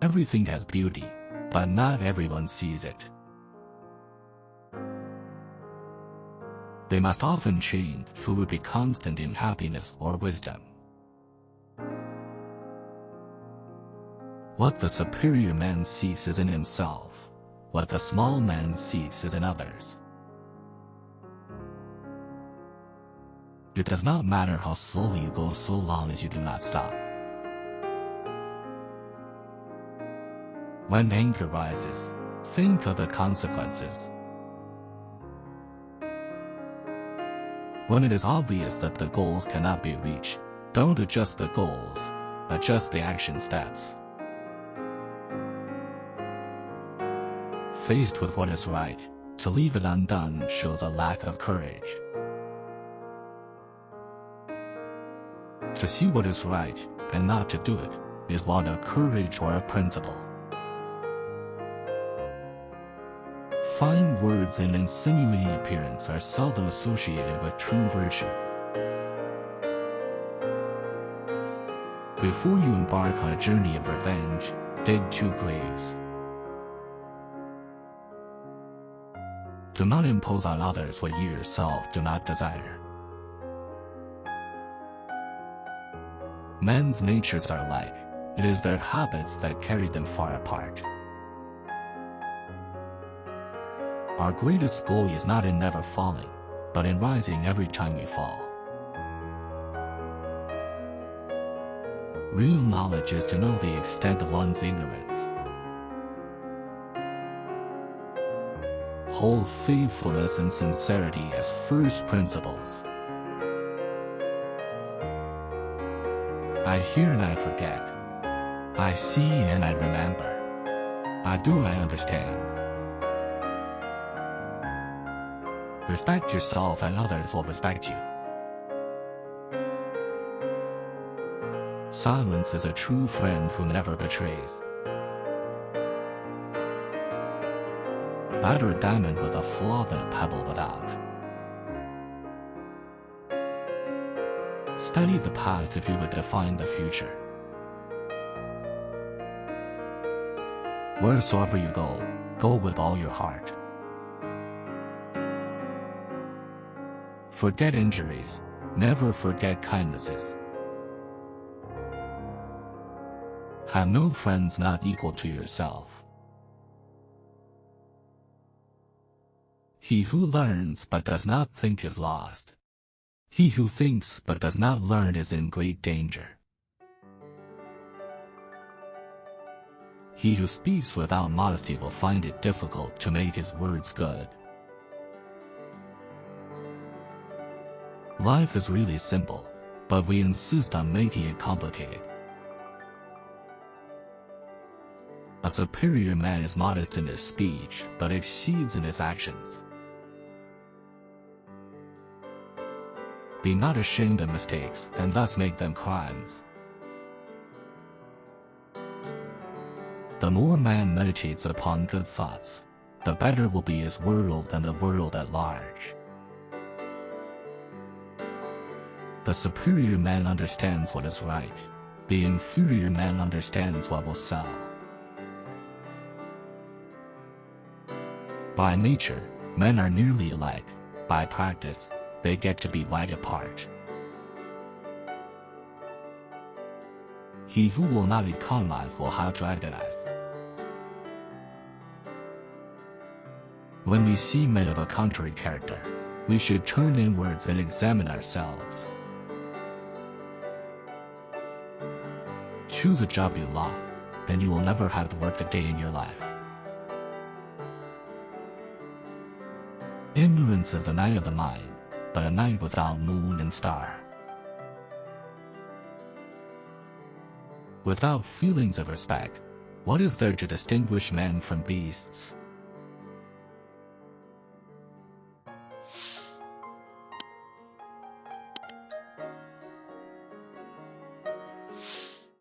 Everything has beauty, but not everyone sees it. They must often change to be constant in happiness or wisdom. What the superior man sees is in himself. What the small man sees is in others. It does not matter how slowly you go so long as you do not stop. When anger rises, think of the consequences. When it is obvious that the goals cannot be reached, don't adjust the goals, adjust the action steps. Faced with what is right, to leave it undone shows a lack of courage. To see what is right and not to do it is one of courage or a principle. Fine words and insinuating appearance are seldom associated with true virtue. Before you embark on a journey of revenge, dig 2 graves. Do not impose on others what you yourself do not desire. Men's natures are alike. It is their habits that carry them far apart. Our greatest goal is not in never falling, but in rising every time we fall. Real knowledge is to know the extent of one's ignorance. Hold faithfulness and sincerity as first principles. I hear and I forget. I see and I remember. I do and I understand. Respect yourself and others will respect you. Silence is a true friend who never betrays. Better a diamond with a flaw than a pebble without. Study the past if you would define the future. Wheresoever you go, go with all your heart. Forget injuries, never forget kindnesses. Have no friends not equal to yourself. He who learns but does not think is lost. He who thinks but does not learn is in great danger. He who speaks without modesty will find it difficult to make his words good. Life is really simple, but we insist on making it complicated. A superior man is modest in his speech, but exceeds in his actions. Be not ashamed of mistakes, and thus make them crimes. The more man meditates upon good thoughts, the better will be his world and the world at large. The superior man understands what is right. The inferior man understands what will sell. By nature, men are nearly alike. By practice, they get to be wide apart. He who will not economize will have to agonize. When we see men of a contrary character, we should turn inwards and examine ourselves. Choose a job you love, and you will never have to work a day in your life. Ignorance is the night of the mind, but a night without moon and star. Without feelings of respect, what is there to distinguish men from beasts?